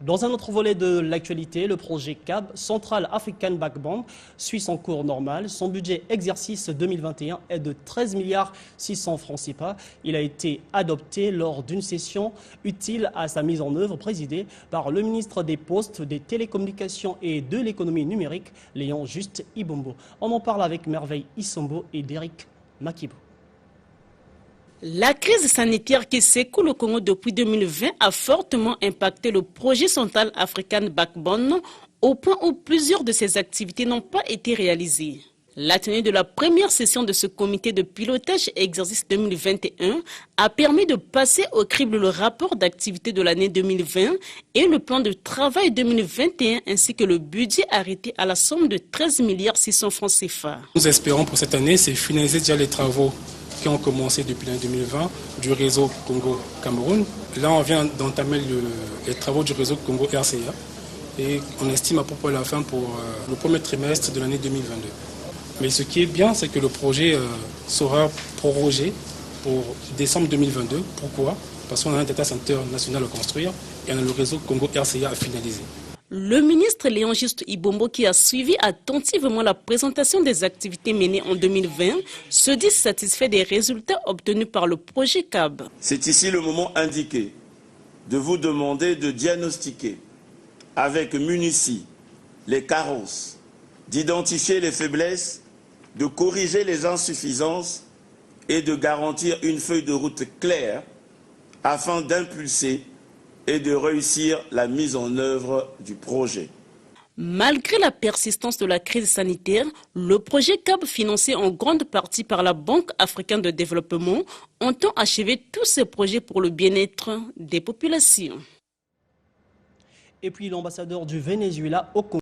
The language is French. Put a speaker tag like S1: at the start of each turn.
S1: Dans un autre volet de l'actualité, le projet CAB, Central African Backbone, suit son cours normal. Son budget exercice 2021 est de 13 milliards 600 francs CFA. Il a été adopté lors d'une session utile à sa mise en œuvre présidée par le ministre des Postes, des Télécommunications et de l'économie numérique, Léon Juste Ibombo. On en parle avec Merveille Isombo et Derek Makibo.
S2: La crise sanitaire qui secoue le Congo depuis 2020 a fortement impacté le projet Central African Backbone au point où plusieurs de ses activités n'ont pas été réalisées. La tenue de la première session de ce comité de pilotage exercice 2021 a permis de passer au crible le rapport d'activité de l'année 2020 et le plan de travail 2021 ainsi que le budget arrêté à la somme de 13 milliards 600 francs CFA.
S3: Nous espérons pour cette année, c'est finaliser déjà les travaux qui ont commencé depuis l'année 2020 du réseau Congo-Cameroun. Là, on vient d'entamer les travaux du réseau Congo-RCA et on estime à peu près la fin pour le premier trimestre de l'année 2022. Mais ce qui est bien, c'est que le projet sera prorogé pour décembre 2022. Pourquoi? Parce qu'on a un data center national à construire et on a le réseau Congo-RCA à finaliser.
S2: Le ministre Léon Juste Ibombo, qui a suivi attentivement la présentation des activités menées en 2020, se dit satisfait des résultats obtenus par le projet CAB.
S4: C'est ici le moment indiqué de vous demander de diagnostiquer avec munitie les carences, d'identifier les faiblesses, de corriger les insuffisances et de garantir une feuille de route claire afin d'impulser et de réussir la mise en œuvre du projet.
S2: Malgré la persistance de la crise sanitaire, le projet CAB, financé en grande partie par la Banque africaine de développement, entend achever tous ces projets pour le bien-être des populations.
S1: Et puis l'ambassadeur du Venezuela au Congo.